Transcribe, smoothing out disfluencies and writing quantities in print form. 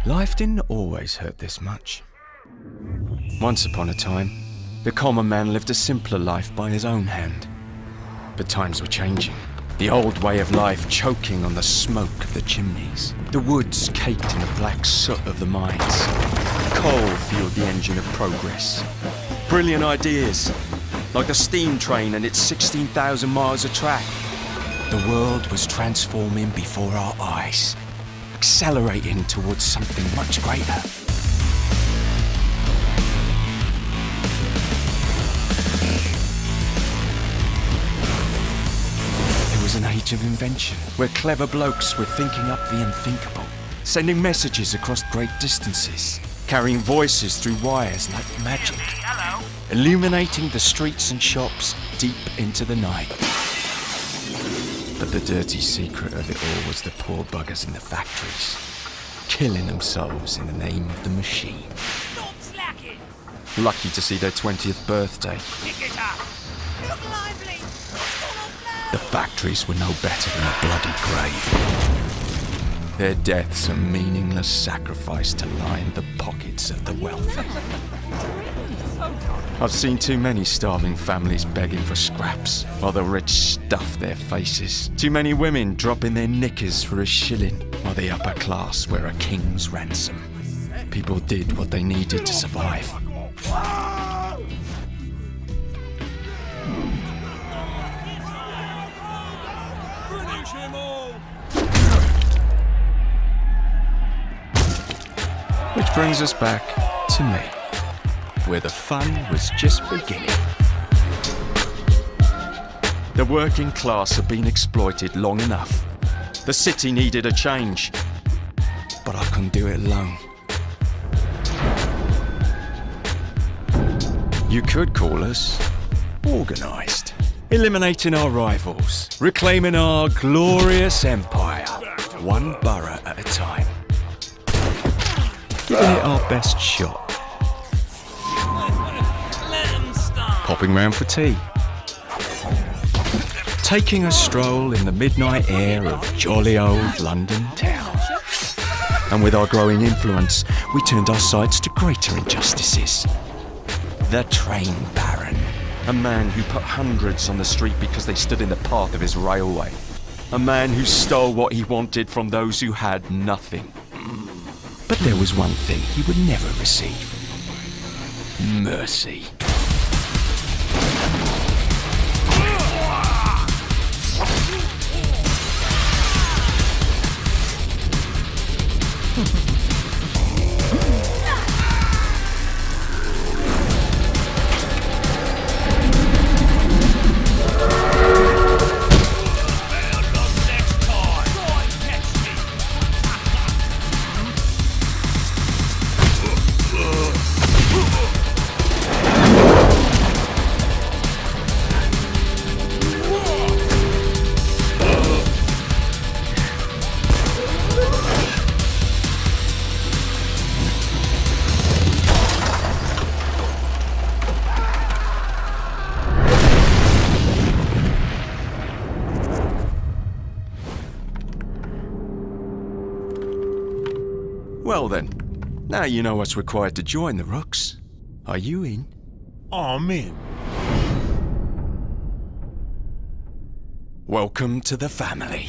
Life didn't always hurt this much. Once upon a time, the common man lived a simpler life by his own hand. But times were changing. The old way of life choking on the smoke of the chimneys. The woods caked in the black soot of the mines. Coal fueled the engine of progress. Brilliant ideas, like the steam train and its 16,000 miles of track. The world was transforming before our eyes, accelerating towards something much greater. It was an age of invention, where clever blokes were thinking up the unthinkable, sending messages across great distances, carrying voices through wires like magic, illuminating the streets and shops deep into the night. But the dirty secret of it all was the poor buggers in the factories, killing themselves in the name of the machine. Stop slacking! Lucky to see their 20th birthday. Pick it up! Look lively! The factories were no better than a bloody grave. Their deaths a meaningless sacrifice to line the pockets of the wealthy. I've seen too many starving families begging for scraps, while the rich stuff their faces. Too many women dropping their knickers for a shilling, while the upper class wear a king's ransom. People did what they needed to survive. Finish him all! Which brings us back to me, where the fun was just beginning. The working class had been exploited long enough. The city needed a change, but I couldn't do it alone. You could call us organised, eliminating our rivals, reclaiming our glorious empire, one borough at a time. Giving it our best shot. Popping round for tea. Taking a stroll in the midnight air of jolly old London town. And with our growing influence, we turned our sights to greater injustices. The train baron. A man who put hundreds on the street because they stood in the path of his railway. A man who stole what he wanted from those who had nothing. But there was one thing he would never receive. Mercy. Well then, now you know what's required to join the Rooks. Are you in? I'm in. Welcome to the family.